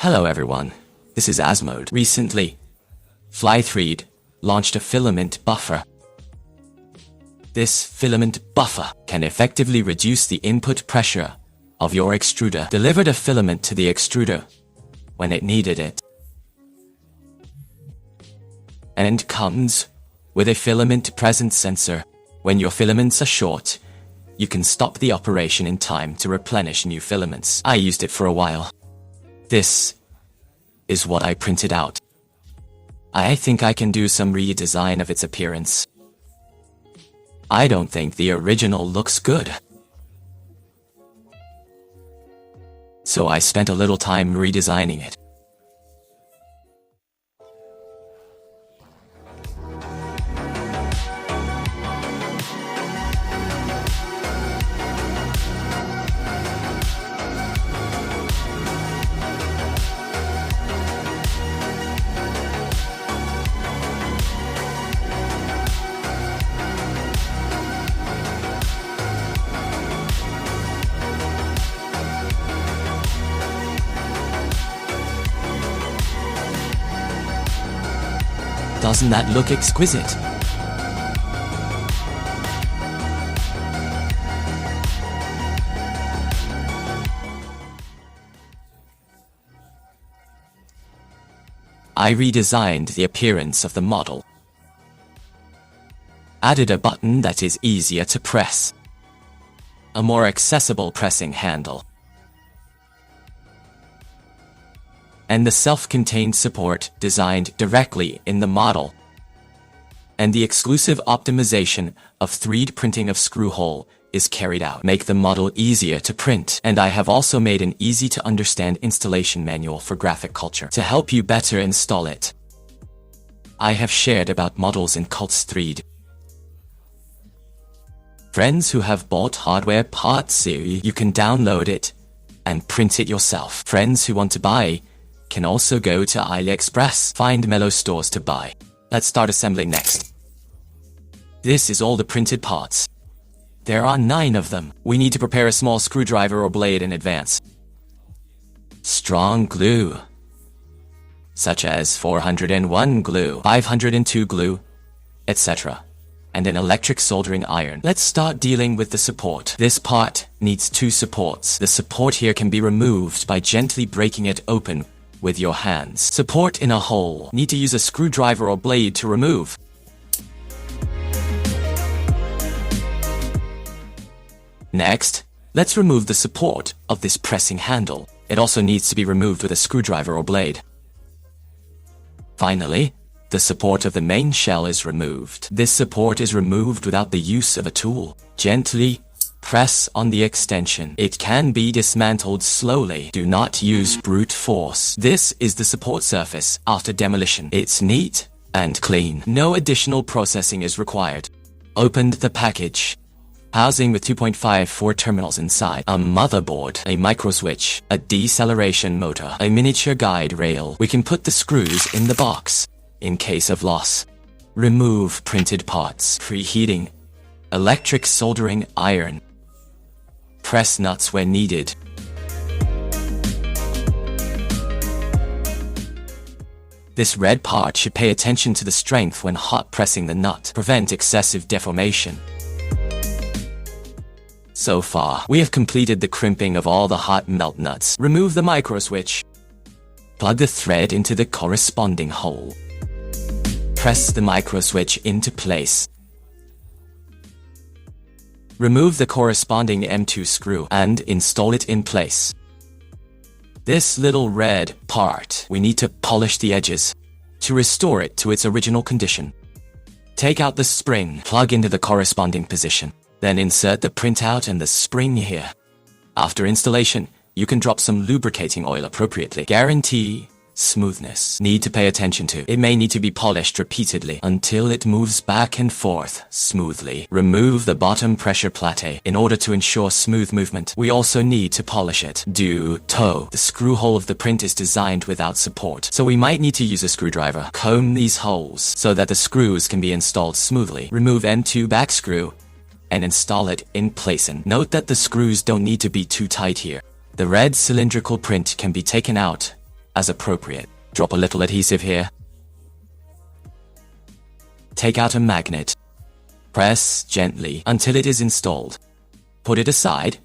Hello everyone, this is Asmode. Recently, Fly3D launched a filament buffer. This filament buffer can effectively reduce the input pressure of your extruder, deliver the filament to the extruder when it needed it, and comes with a filament presence sensor. When your filaments are short, you can stop the operation in time to replenish new filaments. I used it for a while. This is what I printed out. I think I can do some redesign of its appearance. I don't think the original looks good. So I spent a little time redesigning it. Doesn't that look exquisite? I redesigned the appearance of the model. Added a button that is easier to press. A more accessible pressing handle. And the self-contained support designed directly in the model, and the exclusive optimization of 3D printing of screw hole is carried out. Make the model easier to print, and I have also made an easy-to-understand installation manual for graphic culture to help you better install it. I have shared about models in Cults 3D. Friends who have bought hardware parts series, you can download it and print it yourself. Friends who want to buy can also go to AliExpress, find MELLOW stores to buy. Let's start assembling next. This is all the printed parts. There are 9 of them. We need to prepare a small screwdriver or blade in advance. Strong glue, such as 401 glue, 502 glue, etc. And an electric soldering iron. Let's start dealing with the support. This part needs 2 supports. The support here can be removed by gently breaking it open with your hands. Support in a hole. Need to use a screwdriver or blade to remove. Next, let's remove the support of this pressing handle. It also needs to be removed with a screwdriver or blade. Finally, the support of the main shell is removed. This support is removed without the use of a tool. Gently press on the extension. It can be dismantled slowly. Do not use brute force. This is the support surface after demolition. It's neat and clean. No additional processing is required. Opened the package. Housing with 2.54 terminals inside. A motherboard, a microswitch, a deceleration motor, a miniature guide rail. We can put the screws in the box in case of loss. Remove printed parts. Preheating. Electric soldering iron. Press nuts where needed. This red part should pay attention to the strength when hot pressing the nut. Prevent excessive deformation. So far, we have completed the crimping of all the hot melt nuts. Remove the microswitch. Plug the thread into the corresponding hole. Press the microswitch into place. Remove the corresponding M2 screw and install it in place. This little red part, we need to polish the edges to restore it to its original condition. Take out the spring, plug into the corresponding position, then insert the printout and the spring here. After installation, you can drop some lubricating oil appropriately. Guarantee smoothness. Need to pay attention to. It may need to be polished repeatedly until it moves back and forth smoothly. Remove the bottom pressure plate in order to ensure smooth movement. We also need to polish it. Do toe. The screw hole of the print is designed without support, so we might need to use a screwdriver. Comb these holes so that the screws can be installed smoothly. Remove M2 back screw and install it in place. And note that the screws don't need to be too tight here. The red cylindrical print can be taken out as appropriate. Drop a little adhesive here. Take out a magnet. Press gently until it is installed. Put it aside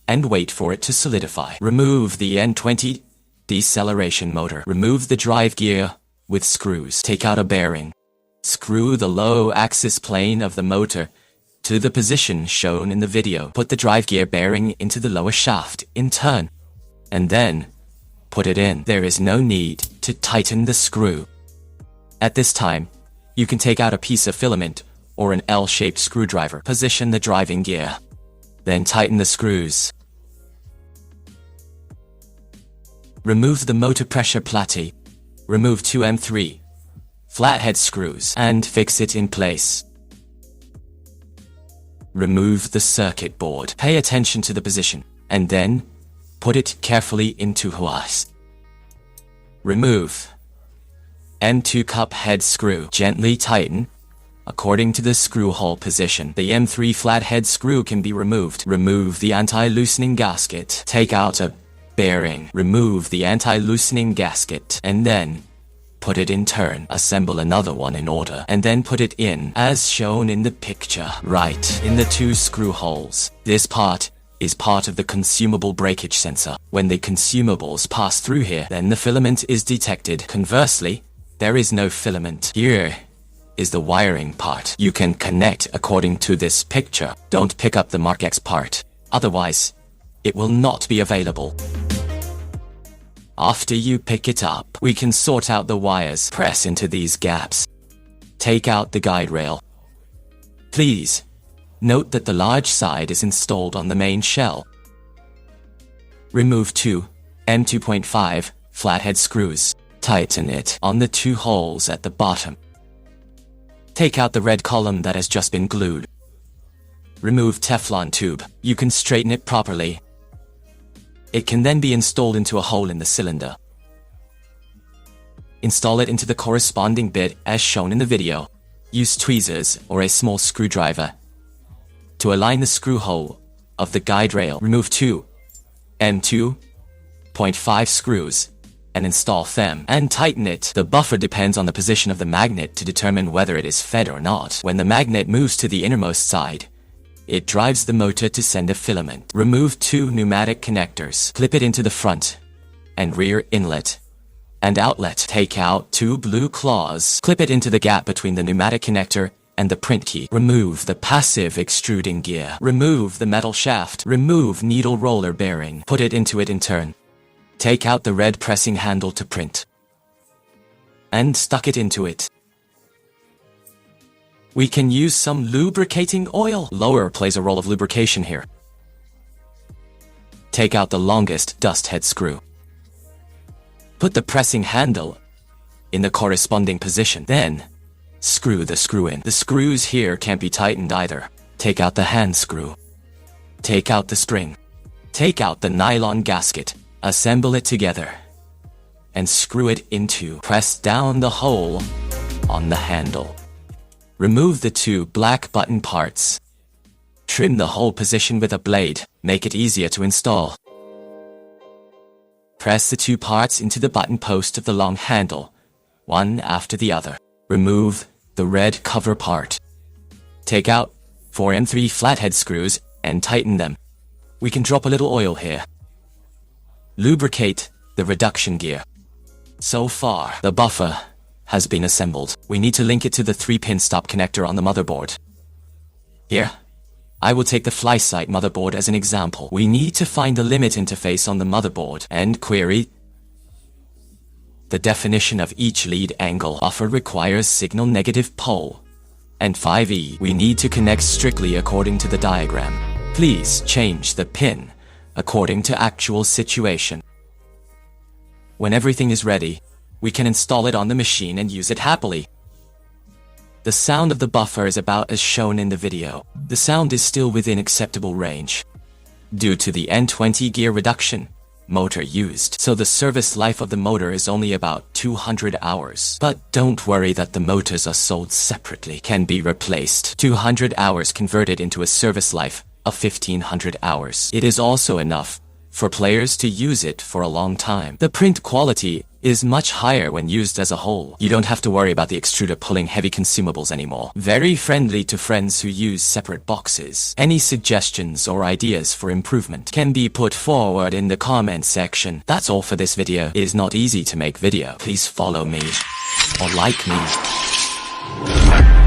and wait for it to solidify. Remove the N20 deceleration motor. Remove the drive gear with screws. Take out a bearing. Screw the low axis plane of the motor to the position shown in the video. Put the drive gear bearing into the lower shaft in turn, and then put it in. There is no need to tighten the screw. At this time, you can take out a piece of filament or an L-shaped screwdriver. Position the driving gear. Then tighten the screws. Remove the motor pressure platte. Remove 2 M3 flathead screws and fix it in place. Remove the circuit board. Pay attention to the position and then put it carefully into place. Remove M2 cup head screw. Gently tighten according to the screw hole position. The M3 flathead screw can be removed. Remove the anti-loosening gasket. Take out a bearing. Remove the anti-loosening gasket and then put it in turn. Assemble another one in order and then put it in as shown in the picture. Right in the 2 screw holes. This part is part of the consumable breakage sensor. When the consumables pass through here, then the filament is detected. Conversely, there is no filament. Here is the wiring part. You can connect according to this picture. Don't pick up the Mark X part. Otherwise, it will not be available. After you pick it up, we can sort out the wires. Press into these gaps. Take out the guide rail. Please note that the large side is installed on the main shell. Remove 2 M2.5 flathead screws. Tighten it on the 2 holes at the bottom. Take out the red column that has just been glued. Remove Teflon tube. You can straighten it properly. It can then be installed into a hole in the cylinder. Install it into the corresponding bit as shown in the video. Use tweezers or a small screwdriver to align the screw hole of the guide rail. Remove 2 M2.5 screws and install them and tighten it. The buffer depends on the position of the magnet to determine whether it is fed or not. When the magnet moves to the innermost side, it drives the motor to send a filament. Remove 2 pneumatic connectors. Clip it into the front and rear inlet and outlet. Take out 2 blue claws. Clip it into the gap between the pneumatic connector and the print key. Remove the passive extruding gear. Remove the metal shaft. Remove needle roller bearing. Put it into it in turn. Take out the red pressing handle to print and stuck it into it. We can use some lubricating oil. Lower plays a role of lubrication here. Take out the longest dust head screw. Put the pressing handle in the corresponding position. Then, screw the screw in. The screws here can't be tightened either. Take out the hand screw. Take out the spring. Take out the nylon gasket. Assemble it together and screw it into. Press down the hole on the handle. Remove the 2 black button parts. Trim the hole position with a blade. Make it easier to install. Press the 2 parts into the button post of the long handle, one after the other. Remove the red cover part. Take out 4 M3 flathead screws and tighten them. We can drop a little oil here. Lubricate the reduction gear. So far, the buffer has been assembled. We need to link it to the 3-pin stop connector on the motherboard. Here, I will take the FlySight motherboard as an example. We need to find the limit interface on the motherboard and query the definition of each lead angle. Buffer requires signal negative pole and 5E. We need to connect strictly according to the diagram. Please change the pin according to actual situation. When everything is ready, we can install it on the machine and use it happily. The sound of the buffer is about as shown in the video. The sound is still within acceptable range due to the N20 gear reduction motor used, so the service life of the motor is only about 200 hours. But don't worry that the motors are sold separately. Can be replaced. 200 hours converted into a service life of 1500 hours. It is also enough for players to use it for a long time. The print quality is much higher when used as a whole. You don't have to worry about the extruder pulling heavy consumables anymore. Very friendly to friends who use separate boxes. Any suggestions or ideas for improvement can be put forward in the comment section. That's all for this video. It is not easy to make video. Please follow me or like me.